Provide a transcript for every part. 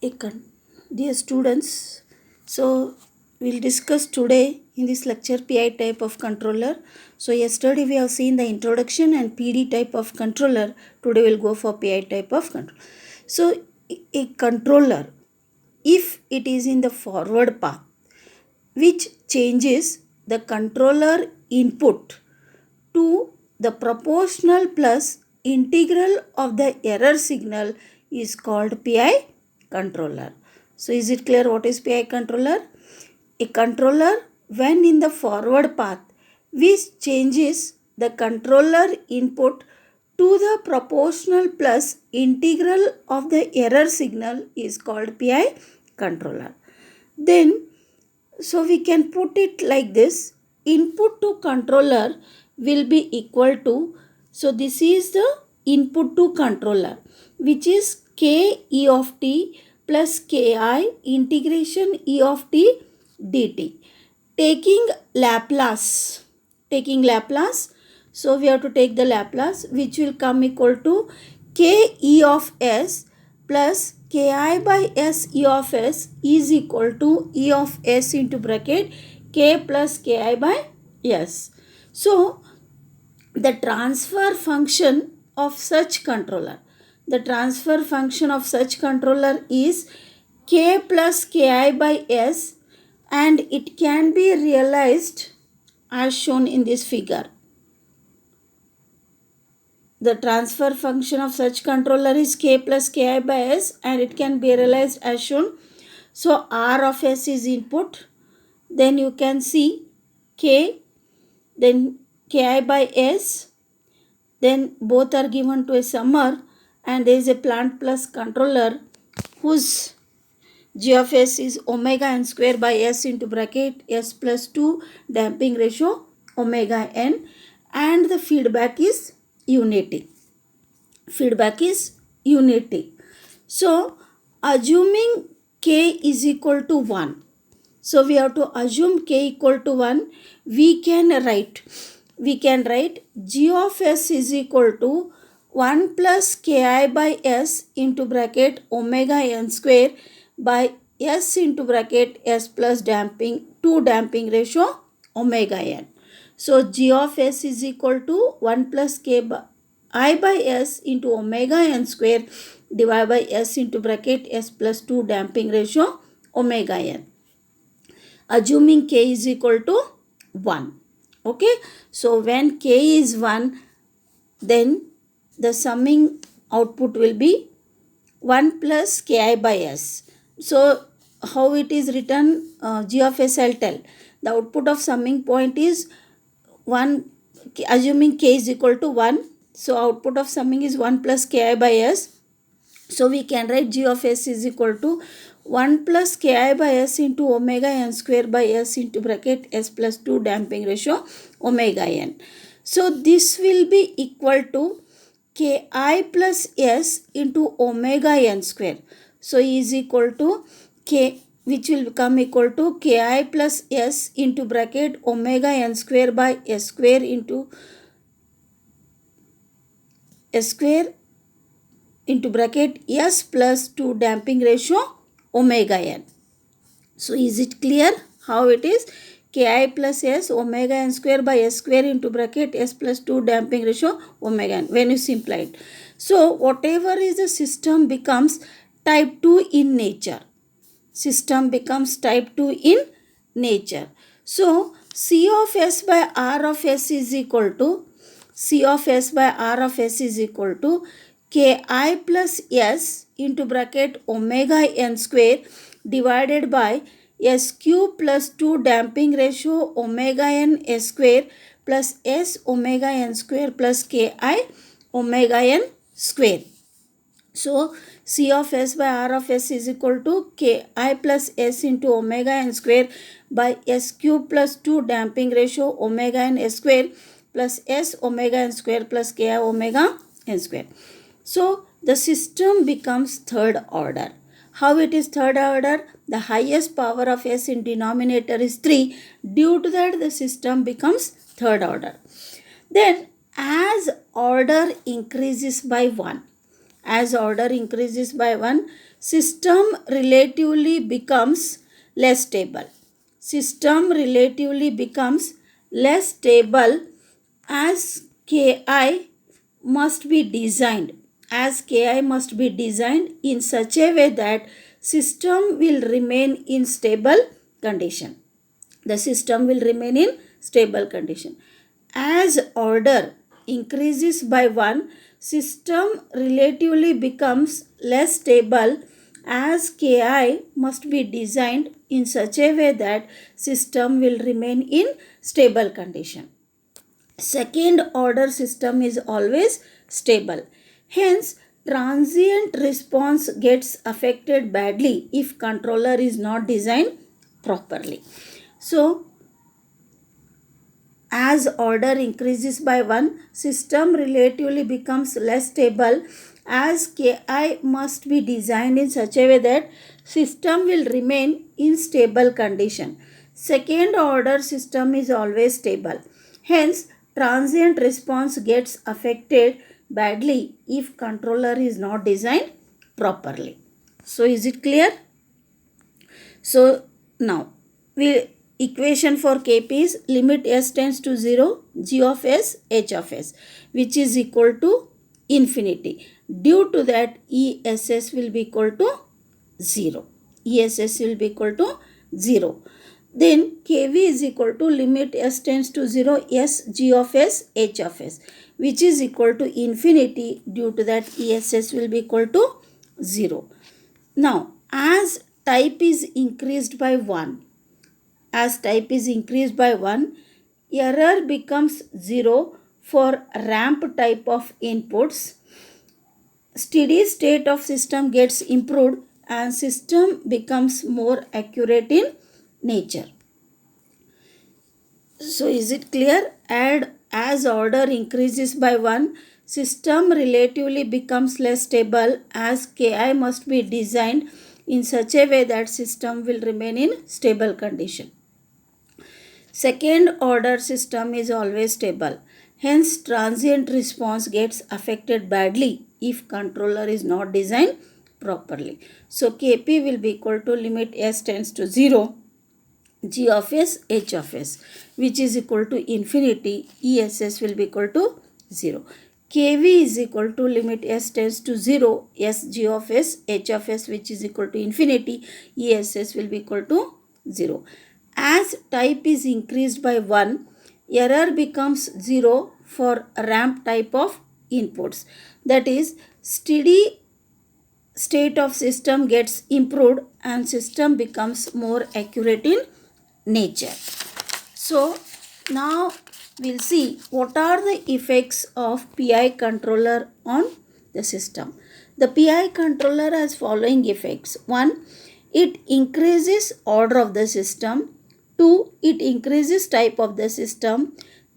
Dear students, so we'll discuss today in this lecture PI type of controller. So yesterday we have seen the introduction and PD type of controller. Today we'll go for PI type of controller. So a controller, if it is in the forward path, which changes the controller input to the proportional plus integral of the error signal is called PI controller. So is it clear what is PI controller? A controller when in the forward path which changes the controller input to the proportional plus integral of the error signal is called PI controller. Then so we can put it like this: input to controller will be equal to, so this is the input to controller, which is k e of t plus ki integration e of t dt. Taking Laplace, so we have to take the Laplace, which will come equal to k e of s plus ki by s e of s is equal to e of s into bracket k plus ki by s. So the transfer function of such controller, is k plus ki by s, and it can be realized as shown in this figure. The transfer function of such controller is k plus ki by s, and it can be realized as shown. So r of s is input, then you can see k, then ki by s, then both are given to a summer, and there is a plant plus controller whose g of s is omega n square by s into bracket s plus 2 damping ratio omega n, and the feedback is unity. So assuming k is equal to 1, so we have to assume k equal to 1. We can write g of s is equal to 1 plus ki by s into bracket omega n square by s into bracket s plus 2 damping ratio omega n. So g of s is equal to 1 plus I by s into omega n square divided by s into bracket s plus 2 damping ratio omega n, assuming k is equal to 1. Okay, so when k is 1, then the summing output will be 1 plus ki by s. So how it is written, g of s I'll tell. The output of summing point is 1, assuming k is equal to 1. So output of summing is 1 plus ki by s. So we can write g of s is equal to 1 plus ki by s into omega n square by s into bracket s plus 2 damping ratio omega n. So this will be equal to ki plus s into omega n square. So is equal to k, which will become equal to ki plus s into bracket omega n square by s square into bracket s plus 2 damping ratio omega n. So is it clear how it is? Ki plus s omega n square by s square into bracket s plus 2 damping ratio omega n when you simplify it. So whatever is the system becomes type 2 in nature. So C of s by R of s is equal to ki plus s into bracket omega n square divided by s cube plus 2 damping ratio omega n s square plus s omega n square plus ki omega n square. So C of s by R of s is equal to ki plus s into omega n square by s cube plus 2 damping ratio omega n s square plus s omega n square plus ki omega n square. So the system becomes third order. How it is third order? The highest power of s in denominator is 3. Due to that, the system becomes third order. Then as order increases by 1, system relatively becomes less stable. System relatively becomes less stable as Ki must be designed in such a way that system will remain in stable condition. The system will remain in stable condition. As order increases by 1, system relatively becomes less stable as Ki must be designed in such a way that system will remain in stable condition. Second order system is always stable. Hence, transient response gets affected badly if controller is not designed properly. So, as order increases by 1, system relatively becomes less stable as Ki must be designed in such a way that system will remain in stable condition. Second order system is always stable. Hence, transient response gets affected badly if controller is not designed properly. So, is it clear? So, now equation for Kp is limit s tends to 0, g of s, h of s, which is equal to infinity. Due to that, ESS will be equal to 0. ESS will be equal to 0. Then Kv is equal to limit s tends to 0, s, g of s, h of s, which is equal to infinity. Due to that, ESS will be equal to 0. Now, as type is increased by 1, error becomes 0 for ramp type of inputs. Steady state of system gets improved and system becomes more accurate in nature. So, is it clear? As order increases by 1, system relatively becomes less stable as Ki must be designed in such a way that system will remain in stable condition. Second order system is always stable. Hence, transient response gets affected badly if controller is not designed properly. So, Kp will be equal to limit s tends to 0, g of s, h of s, which is equal to infinity. ESS will be equal to 0. Kv is equal to limit s tends to 0, s, g of s, h of s, which is equal to infinity. ESS will be equal to 0. As type is increased by 1, error becomes 0 for ramp type of inputs. That is, steady state of system gets improved and system becomes more accurate in nature. So, now we'll see what are the effects of PI controller on the system. The PI controller has following effects. 1. It increases order of the system. 2. It increases type of the system.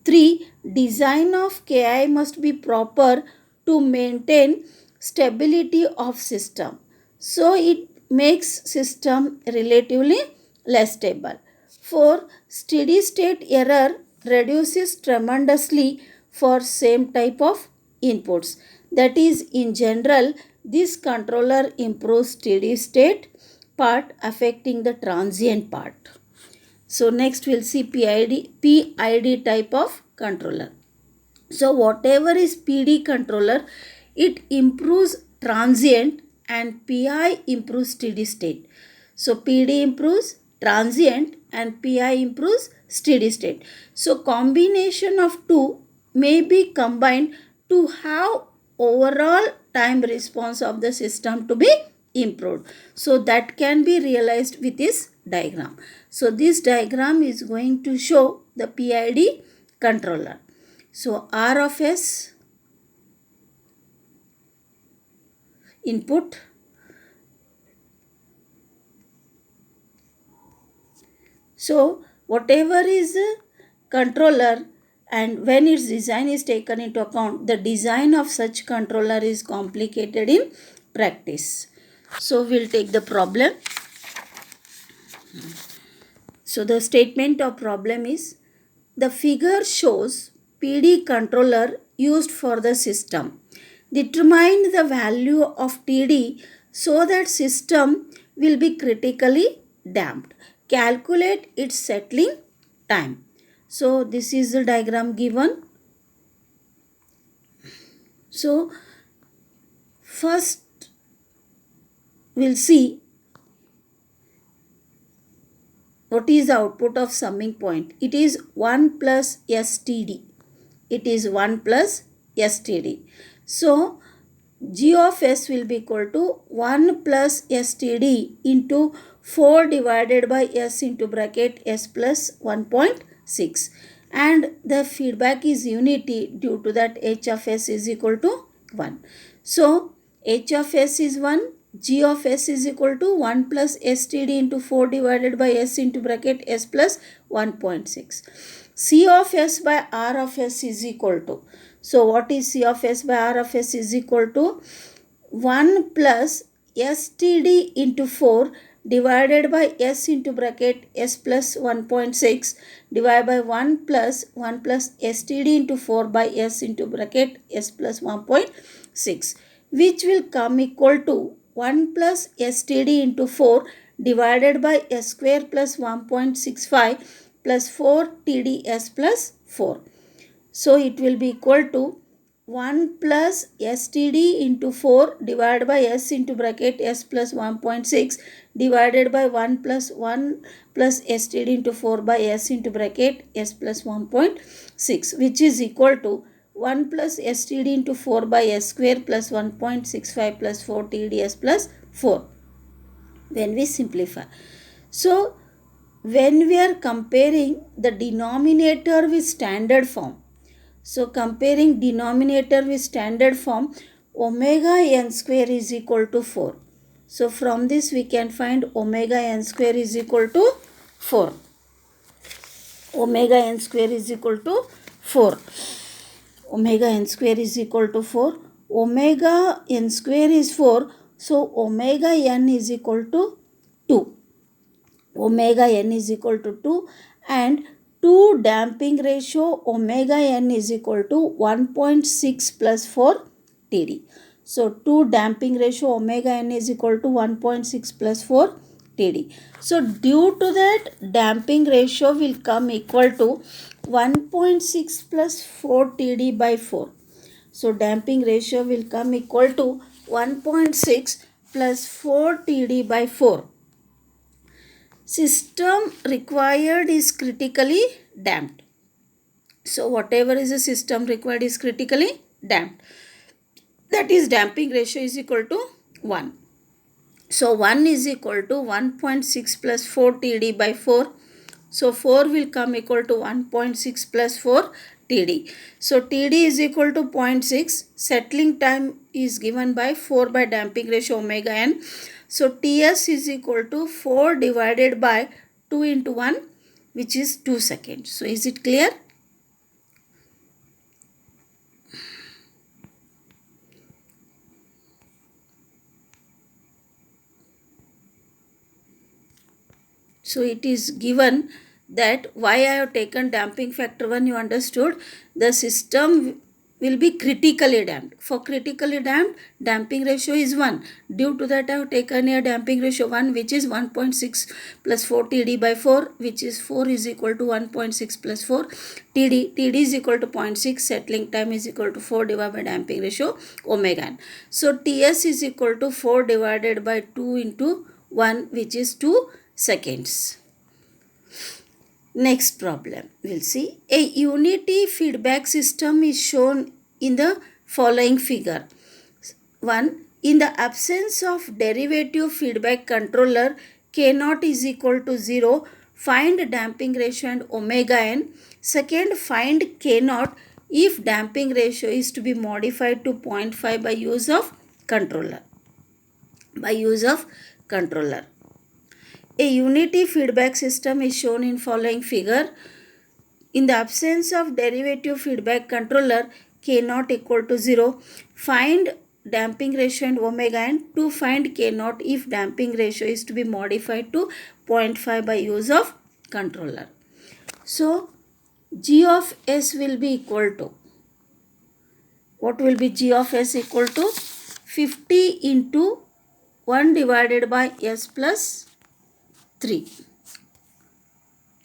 3. Design of Ki must be proper to maintain stability of system. So, it makes system relatively less stable. 4. Steady state error reduces tremendously for same type of inputs. That is, in general, this controller improves steady state part affecting the transient part. So, next we'll see PID type of controller. So, whatever is PD controller, it improves transient and PI improves steady state. So, PD improves transient and PI improves steady state. So, combination of two may be combined to have overall time response of the system to be improved. So, that can be realized with this diagram. So, this diagram is going to show the PID controller. So, R of S input, so whatever is a controller and when its design is taken into account, the design of such controller is complicated in practice. So, we'll take the problem. So, the statement of problem is the figure shows PD controller used for the system. Determine the value of TD so that system will be critically damped. Calculate its settling time. So this is the diagram given. So first we'll see what is the output of summing point. It is 1 plus STD. It is 1 plus STD. So G of S will be equal to 1 plus STD into 4 divided by S into bracket S plus 1.6. And the feedback is unity, due to that H of S is equal to 1. So H of S is 1. G of S is equal to 1 plus STD into 4 divided by S into bracket S plus 1.6. C of S by R of S is equal to, so what is C of S by R of S is equal to 1 plus STD into 4 divided by S into bracket S plus 1.6 divided by 1 plus STD into 4 by S into bracket S plus 1.6, which will come equal to 1 plus STD into 4 divided by S square plus 1.65 plus 4 TDS plus 4. So it will be equal to 1 plus STD into 4 divided by S into bracket S plus 1.6 divided by 1 plus STD into 4 by S into bracket S plus 1.6, which is equal to 1 plus STD into 4 by S square plus 1.65 plus 4 TDS plus 4 when we simplify. So when we are comparing the denominator with standard form, so comparing denominator with standard form, omega n square is equal to 4. So from this we can find omega n square is equal to 4. Omega n square is equal to 4. Omega n square is equal to 4. Omega n square is 4. So omega n is equal to 2. Omega n is equal to 2, and 2 damping ratio omega n is equal to 1.6 plus 4 TD. So 2 damping ratio omega n is equal to 1.6 plus 4 TD. So due to that, damping ratio will come equal to 1.6 plus 4 TD by 4. So damping ratio will come equal to 1.6 plus 4 TD by 4. System required is critically damped. So whatever is the system required is critically damped. That is, damping ratio is equal to 1. So 1 is equal to 1.6 plus 4 TD by 4. So 4 will come equal to 1.6 plus 4 TD. So TD is equal to 0.6. Settling time is given by 4 by damping ratio omega n. So TS is equal to 4 divided by 2 into 1, which is 2 seconds. So is it clear? So it is given that why I have taken damping factor 1, you understood. The system will be critically damped. For critically damped, damping ratio is 1. Due to that, I have taken a damping ratio 1, which is 1.6 plus 4 TD by 4, which is 4 is equal to 1.6 plus 4 TD. TD is equal to 0.6. Settling time is equal to 4 divided by damping ratio omega n. So TS is equal to 4 divided by 2 into 1, which is 2 seconds. Next problem, we'll see. A unity feedback system is shown in the following figure. 1. In the absence of derivative feedback controller, K0 is equal to 0. Find damping ratio and omega n. Second, find K0 if damping ratio is to be modified to 0.5 by use of controller. A unity feedback system is shown in following figure. In the absence of derivative feedback controller, K0 equal to 0. Find damping ratio and omega n. To find K0 if damping ratio is to be modified to 0.5 by use of controller. So G of S will be equal to, what will be G of S equal to? 50 into 1 divided by s plus 3.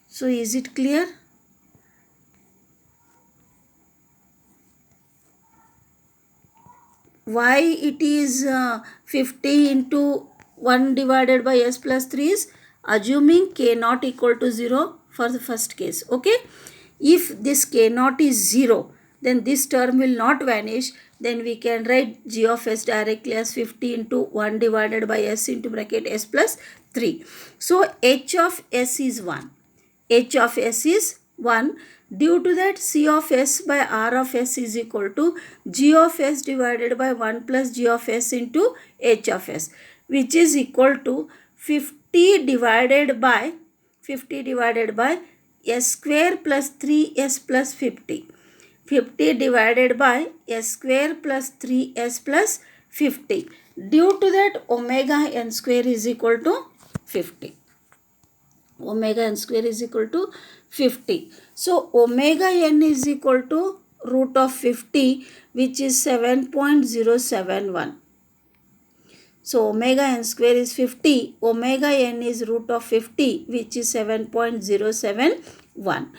So is it clear? Why it is 50 into 1 divided by s plus 3 is assuming k not equal to 0 for the first case. Okay. If this k not is 0, then this term will not vanish. Then we can write g of s directly as 50 into 1 divided by s into bracket s plus 3. So h of s is 1. H of s is 1. Due to that, C of s by R of s is equal to G of s divided by 1 plus G of s into H of s, which is equal to 50 divided by s square plus 3s plus 50. 50 divided by s square plus 3s plus 50. Due to that, omega n square is equal to 50. Omega n square is equal to 50. So omega n is equal to root of 50, which is 7.071. So omega n square is 50. Omega n is root of 50, which is 7.071.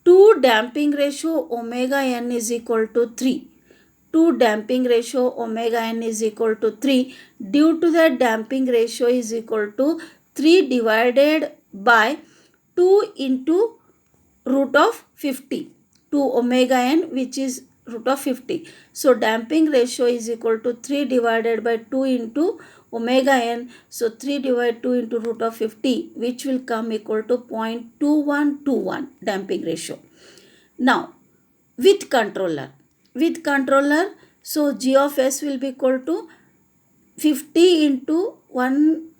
To damping ratio omega n is equal to 3. To damping ratio omega n is equal to 3. Due to that, damping ratio is equal to 3 divided by 2 into root of 50 to omega n, which is root of 50. So damping ratio is equal to 3 divided by 2 into omega n. So 3 divided 2 into root of 50, which will come equal to 0.2121 damping ratio. Now with controller, so g of s will be equal to 50 into 1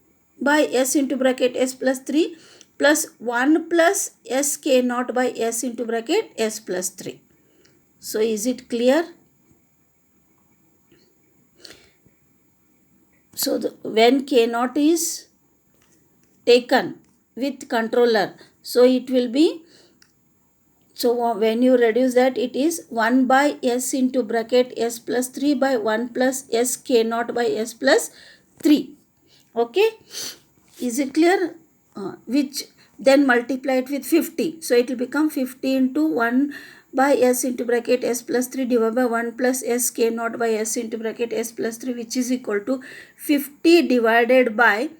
by s into bracket s plus 3 plus 1 plus s k naught by s into bracket s plus 3. So is it clear? So when k naught is taken with controller, so it will be, so when you reduce that, it is 1 by s into bracket s plus 3 by 1 plus s k naught by s plus 3. Okay. Is it clear? Which then multiply it with 50. So it will become 50 into 1 by s into bracket s plus 3 divided by 1 plus s k naught by s into bracket s plus 3, which is equal to 50 divided by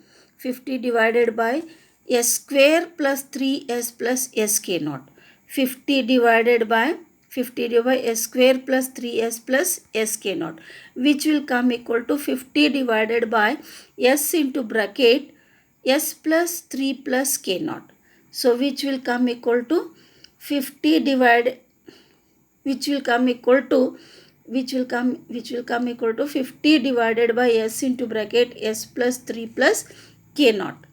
s square plus 3s plus s k naught. 50 divided by s square plus 3s plus s k naught, which will come equal to 50 divided by s into bracket s plus 3 plus k naught. So which will come equal to 50 divided, which will come equal to 50 divided by s into bracket s plus 3 plus k naught.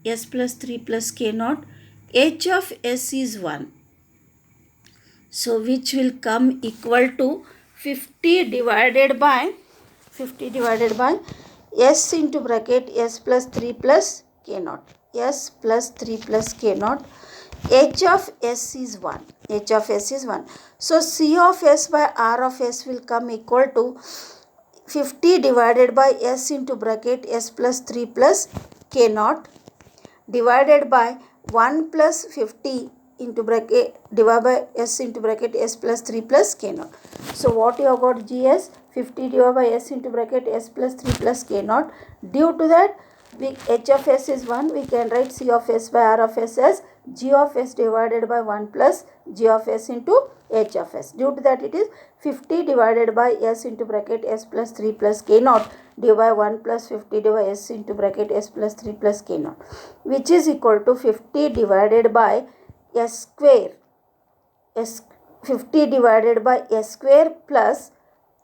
S plus 3 plus k naught. H of s is 1. So which will come equal to 50 divided by s into bracket s plus 3 plus k naught. S plus 3 plus k naught. H of s is 1. So C of s by R of s will come equal to 50 divided by s into bracket s plus 3 plus k naught divided by 1 plus 50 into bracket divided by s into bracket s plus 3 plus k naught. So what you have got, gs 50 divided by s into bracket s plus 3 plus k naught. Due to that, h of s is 1, we can write C of s by R of s as g of s divided by 1 plus g of s into h of s. Due to that, it is 50 divided by s into bracket s plus 3 plus k naught divided by 1 plus 50 divided by s into bracket s plus 3 plus k naught, which is equal to 50 divided by s square, 50 divided by s square plus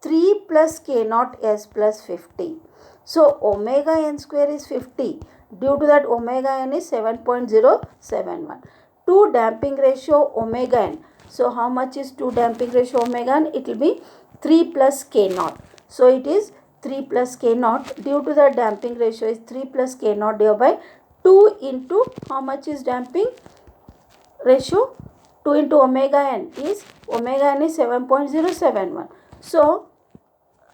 3 plus k naught s plus 50. So omega n square is 50. Due to that, omega n is 7.071. To damping ratio omega n. So how much is 2 damping ratio omega n? It will be 3 plus k naught. So it is 3 plus k naught. Due to the damping ratio is 3 plus k naught divided by 2 into how much is damping ratio? 2 into omega n is 7.071. So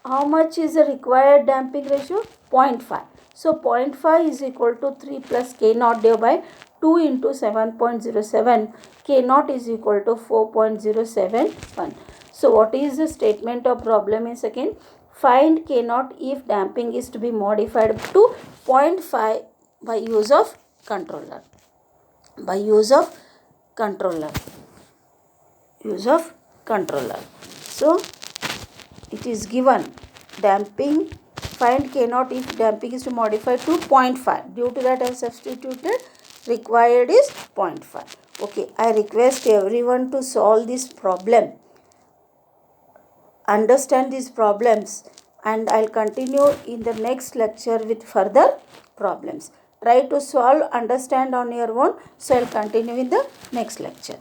how much is the required damping ratio? 0.5. So 0.5 is equal to 3 plus K naught divided by 2 into 7.07. K naught is equal to 4.071. So what is the statement of problem in second? Find K naught if damping is to be modified to 0.5 by use of controller. By use of controller. Use of controller. So it is given damping, find K naught if damping is to modify to 0.5. Due to that I have substituted, required is 0.5. Okay, I request everyone to solve this problem, understand these problems, and I'll continue in the next lecture with further problems. Try to solve, understand on your own. So I'll continue in the next lecture.